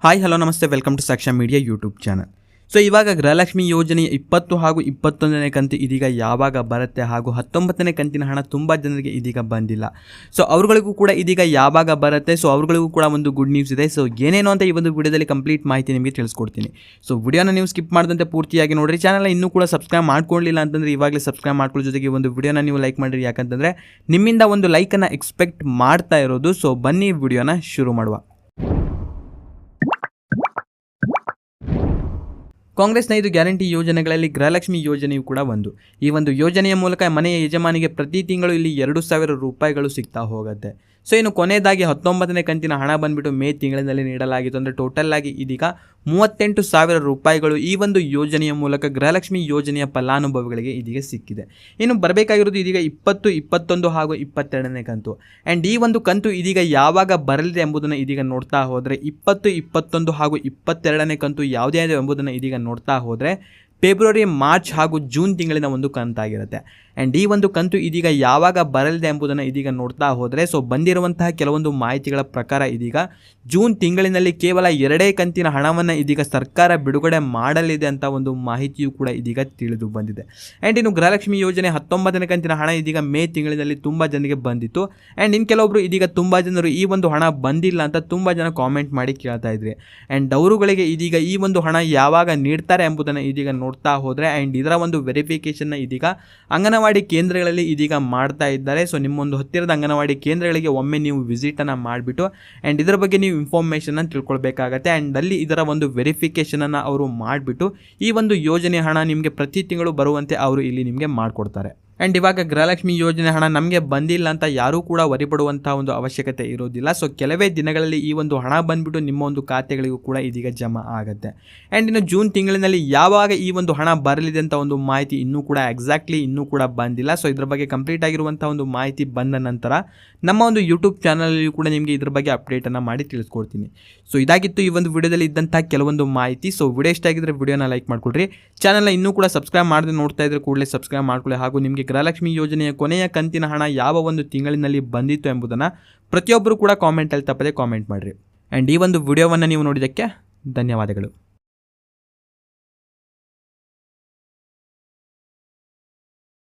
Hi hello ನಮಸ್ತೆ, welcome to ಸಾಕ್ಷ್ಯ media YouTube channel. So ಇವಾಗ ಗೃಹಲಕ್ಷ್ಮಿ ಯೋಜನೆಯ 20 ಹಾಗೂ 21ನೇ ಕಂತು ಇದೀಗ ಯಾವಾಗ ಬರುತ್ತೆ ಹಾಗೂ 19ನೇ ಕಂತಿನ ಹಣ ತುಂಬ ಜನರಿಗೆ ಇದೀಗ ಬಂದಿಲ್ಲ. ಸೊ ಅವ್ರುಗಳಿಗೂ ಕೂಡ ಇದೀಗ ಯಾವಾಗ ಬರುತ್ತೆ, ಸೊ ಅವ್ರುಗಳಿಗೂ ಕೂಡ ಒಂದು ಗುಡ್ ನ್ಯೂಸ್ ಇದೆ. ಸೊ ಏನೇನು ಅಂತ ಈ ಒಂದು ವಿಡಿಯೋದಲ್ಲಿ ಕಂಪ್ಲೀಟ್ ಮಾಹಿತಿ ನಿಮಗೆ ತಿಳಿಸ್ಕೊಡ್ತೀನಿ. ಸೊ ವಿಡಿಯೋನ ನೀವು ಸ್ಕಿಪ್ ಮಾಡಿದಂತೆ ಪೂರ್ತಿಯಾಗಿ ನೋಡಿರಿ. ಚಾನಲ್ ಇನ್ನೂ ಕೂಡ ಸಬ್ಸ್ಕ್ರೈಬ್ ಮಾಡ್ಕೊಳ್ಳಿಲ್ಲ ಅಂತಂದರೆ ಇವಾಗಲೇ ಸಬ್ಸ್ಕ್ರೈಬ್ ಮಾಡ್ಕೊಳ್ಳೋ ಜೊತೆಗೆ ಒಂದು ವಿಡಿಯೋನ ನೀವು ಲೈಕ್ ಮಾಡಿರಿ, ಯಾಕಂತಂದರೆ ನಿಮ್ಮಿಂದ ಒಂದು ಲೈಕನ್ನು ಎಕ್ಸ್ಪೆಕ್ಟ್ ಮಾಡ್ತಾ ಇರೋದು. ಸೊ ಬನ್ನಿ ವಿಡಿಯೋನ ಶುರು ಮಾಡುವ. ಕಾಂಗ್ರೆಸ್ನ 5 ಗ್ಯಾರಂಟಿ ಯೋಜನೆಗಳಲ್ಲಿ ಗೃಹಲಕ್ಷ್ಮಿ ಯೋಜನೆಯು ಕೂಡ ಒಂದು. ಈ ಒಂದು ಯೋಜನೆಯ ಮೂಲಕ ಮನೆಯ ಯಜಮಾನಿಗೆ ಪ್ರತಿ ತಿಂಗಳು ಇಲ್ಲಿ 2,000 ರೂಪಾಯಿಗಳು ಸಿಗ್ತಾ ಹೋಗುತ್ತೆ. ಸೊ ಇನ್ನು ಕೊನೆಯದಾಗಿ 19ನೇ ಕಂತಿನ ಹಣ ಬಂದುಬಿಟ್ಟು ಮೇ ತಿಂಗಳಿನಲ್ಲಿ ನೀಡಲಾಗಿತ್ತು. ಅಂದರೆ ಟೋಟಲ್ ಆಗಿ ಇದೀಗ 38,000 ರೂಪಾಯಿಗಳು ಈ ಒಂದು ಯೋಜನೆಯ ಮೂಲಕ ಗೃಹಲಕ್ಷ್ಮಿ ಯೋಜನೆಯ ಫಲಾನುಭವಿಗಳಿಗೆ ಇದೀಗ ಸಿಕ್ಕಿದೆ. ಇನ್ನು ಬರಬೇಕಾಗಿರೋದು ಇದೀಗ 20, 21 ಹಾಗೂ 22ನೇ ಕಂತು. ಆ್ಯಂಡ್ ಈ ಒಂದು ಕಂತು ಇದೀಗ ಯಾವಾಗ ಬರಲಿದೆ ಎಂಬುದನ್ನು ಇದೀಗ ನೋಡ್ತಾ ಹೋದರೆ 20, 21 ಹಾಗೂ 22ನೇ ಕಂತು ಯಾವುದ್ಯಾವುದು ಎಂಬುದನ್ನು ಇದೀಗ ನೋಡ್ತಾ ಹೋದರೆ ಫೆಬ್ರವರಿ, ಮಾರ್ಚ್ ಹಾಗೂ ಜೂನ್ ತಿಂಗಳಿನ ಒಂದು ಕಂತಾಗಿರುತ್ತೆ. ಆ್ಯಂಡ್ ಈ ಒಂದು ಕಂತು ಇದೀಗ ಯಾವಾಗ ಬರಲಿದೆ ಎಂಬುದನ್ನು ಇದೀಗ ನೋಡ್ತಾ ಹೋದರೆ ಸೊ ಬಂದಿರುವಂತಹ ಕೆಲವೊಂದು ಮಾಹಿತಿಗಳ ಪ್ರಕಾರ ಇದೀಗ ಜೂನ್ ತಿಂಗಳಿನಲ್ಲಿ ಕೇವಲ 2 ಕಂತಿನ ಹಣವನ್ನು ಇದೀಗ ಸರ್ಕಾರ ಬಿಡುಗಡೆ ಮಾಡಲಿದೆ ಅಂತ ಒಂದು ಮಾಹಿತಿಯು ಕೂಡ ಇದೀಗ ತಿಳಿದು ಬಂದಿದೆ. ಆ್ಯಂಡ್ ಇನ್ನು ಗೃಹಲಕ್ಷ್ಮಿ ಯೋಜನೆ 19ನೇ ಕಂತಿನ ಹಣ ಇದೀಗ ಮೇ ತಿಂಗಳಿನಲ್ಲಿ ತುಂಬ ಜನರಿಗೆ ಬಂದಿತ್ತು. ಆ್ಯಂಡ್ ಇನ್ನು ಕೆಲವೊಬ್ಬರು ಇದೀಗ ತುಂಬ ಜನರು ಈ ಒಂದು ಹಣ ಬಂದಿಲ್ಲ ಅಂತ ತುಂಬ ಜನ ಕಾಮೆಂಟ್ ಮಾಡಿ ಕೇಳ್ತಾ ಇದ್ರಿ. ಆ್ಯಂಡ್ ಅವರುಗಳಿಗೆ ಇದೀಗ ಈ ಒಂದು ಹಣ ಯಾವಾಗ ನೀಡ್ತಾರೆ ಎಂಬುದನ್ನು ಇದೀಗ ನೋಡ್ತಾ ಹೋದರೆ ಆ್ಯಂಡ್ ಇದರ ಒಂದು ವೆರಿಫಿಕೇಷನ್ನ ಇದೀಗ ಅಂಗನವಾಡಿ ಕೇಂದ್ರಗಳಲ್ಲಿ ಇದೀಗ ಮಾಡ್ತಾ ಇದ್ದಾರೆ. ಸೊ ನಿಮ್ಮೊಂದು ಹತ್ತಿರದ ಅಂಗನವಾಡಿ ಕೇಂದ್ರಗಳಿಗೆ ಒಮ್ಮೆ ನೀವು ವಿಸಿಟನ್ನು ಮಾಡಿಬಿಟ್ಟು ಆ್ಯಂಡ್ ಇದರ ಬಗ್ಗೆ ನೀವು ಇನ್ಫಾರ್ಮೇಷನ್ನ ತಿಳ್ಕೊಳ್ಬೇಕಾಗತ್ತೆ. ಆ್ಯಂಡ್ ಅಲ್ಲಿ ಇದರ ಒಂದು ವೆರಿಫಿಕೇಷನನ್ನು ಅವರು ಮಾಡಿಬಿಟ್ಟು ಈ ಒಂದು ಯೋಜನೆ ಹಣ ನಿಮಗೆ ಪ್ರತಿ ತಿಂಗಳು ಬರುವಂತೆ ಅವರು ಇಲ್ಲಿ ನಿಮಗೆ ಮಾಡಿಕೊಡ್ತಾರೆ. ಆ್ಯಂಡ್ ಇವಾಗ ಗೃಹಲಕ್ಷ್ಮಿ ಯೋಜನೆ ಹಣ ನಮಗೆ ಬಂದಿಲ್ಲ ಅಂತ ಯಾರೂ ಕೂಡ ವರಿಪಡುವಂಥ ಒಂದು ಅವಶ್ಯಕತೆ ಇರೋದಿಲ್ಲ. ಸೊ ಕೆಲವೇ ದಿನಗಳಲ್ಲಿ ಈ ಒಂದು ಹಣ ಬಂದುಬಿಟ್ಟು ನಿಮ್ಮ ಒಂದು ಖಾತೆಗಳಿಗೂ ಕೂಡ ಇದೀಗ ಜಮಾ ಆಗುತ್ತೆ. ಆ್ಯಂಡ್ ಇನ್ನು ಜೂನ್ ತಿಂಗಳಿನಲ್ಲಿ ಯಾವಾಗ ಈ ಒಂದು ಹಣ ಬರಲಿದೆ ಅಂತ ಒಂದು ಮಾಹಿತಿ ಇನ್ನೂ ಕೂಡ ಎಕ್ಸಾಕ್ಟ್ಲಿ ಇನ್ನೂ ಕೂಡ ಬಂದಿಲ್ಲ. ಸೊ ಇದ್ರ ಬಗ್ಗೆ ಕಂಪ್ಲೀಟ್ ಆಗಿರುವಂಥ ಒಂದು ಮಾಹಿತಿ ಬಂದ ನಂತರ ನಮ್ಮ ಒಂದು ಯೂಟ್ಯೂಬ್ ಚಾನಲಲ್ಲಿ ಕೂಡ ನಿಮಗೆ ಇದ್ರ ಬಗ್ಗೆ ಅಪ್ಡೇಟನ್ನು ಮಾಡಿ ತಿಳಿಸ್ಕೊಡ್ತೀನಿ. ಸೊ ಇದಾಗಿತ್ತು ಈ ಒಂದು ವಿಡಿಯೋದಲ್ಲಿ ಇದ್ದಂಥ ಕೆಲವೊಂದು ಮಾಹಿತಿ. ಸೊ ವಿಡಿಯೋ ಇಷ್ಟ ಆಗಿದ್ರೆ ವಿಡಿಯೋನ ಲೈಕ್ ಮಾಡ್ಕೊಡ್ರಿ. ಚಾನಲ್ನ ಇನ್ನೂ ಕೂಡ ಸಬ್ಸ್ಕ್ರೈಬ್ ಮಾಡದೆ ನೋಡ್ತಾ ಇದ್ರೆ ಕೂಡಲೇ ಸಬ್ಸ್ಕ್ರೈಬ್ ಮಾಡ್ಕೊಳ್ಳಿ. ಹಾಗೂ ನಿಮಗೆ ಗೃಹಲಕ್ಷ್ಮಿ ಯೋಜನೆಯ ಕೊನೆಯ ಕಂತಿನ ಹಣ ಯಾವ ಒಂದು ತಿಂಗಳಿನಲ್ಲಿ ಬಂದಿತ್ತು ಎಂಬುದನ್ನು ಪ್ರತಿಯೊಬ್ಬರು ಕೂಡ ಕಾಮೆಂಟಲ್ಲಿ ತಪ್ಪದೆ ಕಾಮೆಂಟ್ ಮಾಡಿರಿ. ಆ್ಯಂಡ್ ಈ ಒಂದು ವಿಡಿಯೋವನ್ನು ನೀವು ನೋಡಿದ್ದಕ್ಕೆ ಧನ್ಯವಾದಗಳು.